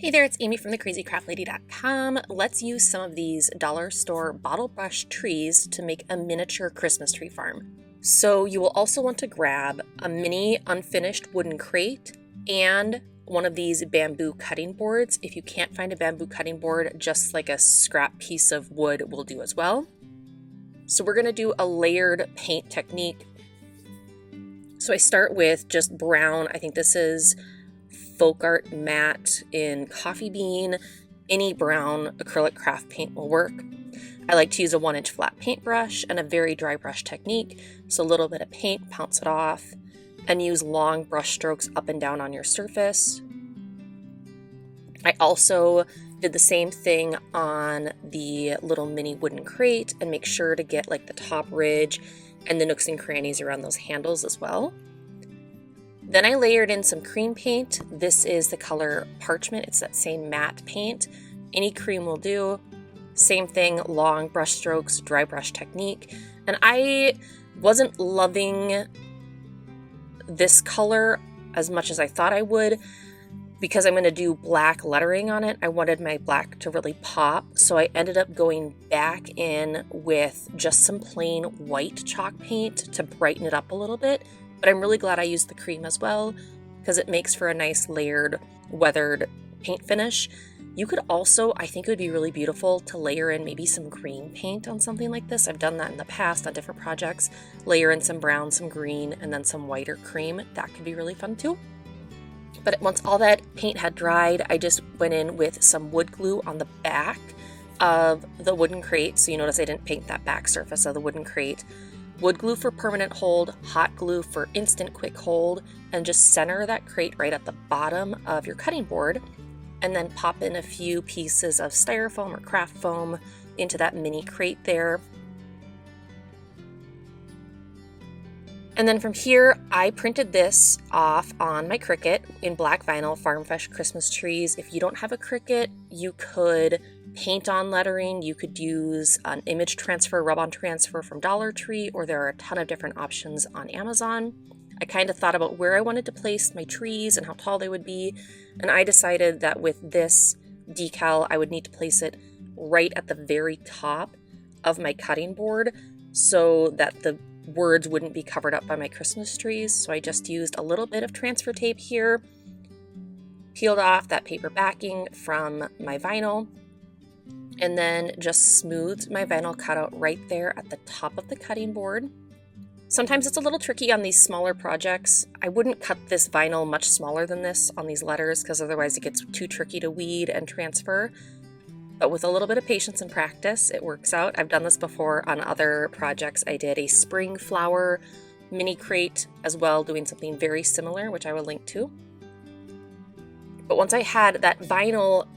Hey there, it's Amy from thecrazycraftlady.com. Let's use some of these dollar store bottle brush trees to make a miniature Christmas tree farm. So you will also want to grab a mini unfinished wooden crate and one of these bamboo cutting boards. If you can't find a bamboo cutting board, just like a scrap piece of wood will do as well. So we're going to do a layered paint technique. So I start with just brown. I think this is Folk Art Matte in Coffee Bean. Any brown acrylic craft paint will work. I like to use a 1-inch flat paintbrush and a very dry brush technique. So a little bit of paint, pounce it off, and use long brush strokes up and down on your surface. I also did the same thing on the little mini wooden crate and make sure to get like the top ridge and the nooks and crannies around those handles as well. Then I layered in some cream paint. This is the color Parchment. It's that same matte paint. Any cream will do. Same thing, long brush strokes, dry brush technique. And I wasn't loving this color as much as I thought I would because I'm going to do black lettering on it. I wanted my black to really pop. So I ended up going back in with just some plain white chalk paint to brighten it up a little bit. But I'm really glad I used the cream as well because it makes for a nice layered, weathered paint finish. You could also, I think it would be really beautiful to layer in maybe some green paint on something like this. I've done that in the past on different projects. Layer in some brown, some green, and then some white or cream. That could be really fun too. But once all that paint had dried, I just went in with some wood glue on the back of the wooden crate. So you notice I didn't paint that back surface of the wooden crate. Wood glue for permanent hold, hot glue for instant quick hold, and just center that crate right at the bottom of your cutting board, and then pop in a few pieces of styrofoam or craft foam into that mini crate there. And then from here, I printed this off on my Cricut in black vinyl, Farm Fresh Christmas trees. If you don't have a Cricut, you could paint on lettering. You could use an image transfer, rub-on transfer from Dollar Tree, or there are a ton of different options on Amazon. I kind of thought about where I wanted to place my trees and how tall they would be, and I decided that with this decal, I would need to place it right at the very top of my cutting board so that the words wouldn't be covered up by my Christmas trees. So I just used a little bit of transfer tape here, peeled off that paper backing from my vinyl, and then just smoothed my vinyl cutout right there at the top of the cutting board. Sometimes it's a little tricky on these smaller projects. I wouldn't cut this vinyl much smaller than this on these letters because otherwise it gets too tricky to weed and transfer. But with a little bit of patience and practice, it works out. I've done this before on other projects. I did a spring flower mini crate as well, doing something very similar, which I will link to. But once I had that vinyl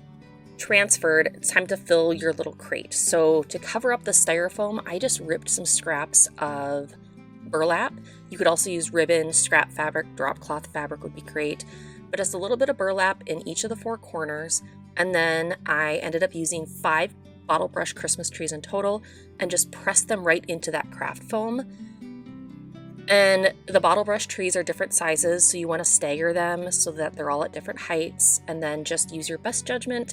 transferred, it's time to fill your little crate. So to cover up the styrofoam, I just ripped some scraps of burlap. You could also use ribbon, scrap fabric, drop cloth fabric would be great, but just a little bit of burlap in each of the 4 corners. And then I ended up using 5 bottle brush Christmas trees in total and just pressed them right into that craft foam. And the bottle brush trees are different sizes, so you want to stagger them so that they're all at different heights, and then just use your best judgment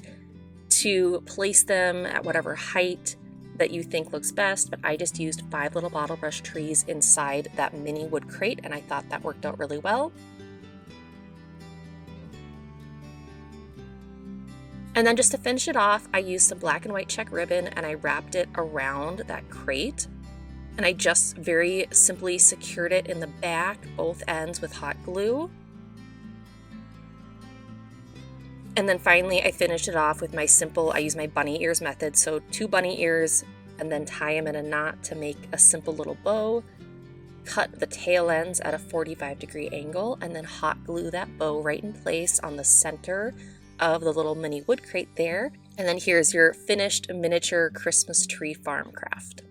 to place them at whatever height that you think looks best. But I just used 5 little bottle brush trees inside that mini wood crate, and I thought that worked out really well. And then just to finish it off, I used some black and white check ribbon and I wrapped it around that crate. And I just very simply secured it in the back, both ends with hot glue. And then finally, I finished it off with my simple, I use my bunny ears method. So 2 bunny ears and then tie them in a knot to make a simple little bow. Cut the tail ends at a 45-degree angle and then hot glue that bow right in place on the center of the little mini wood crate there. And then here's your finished miniature Christmas tree farm craft.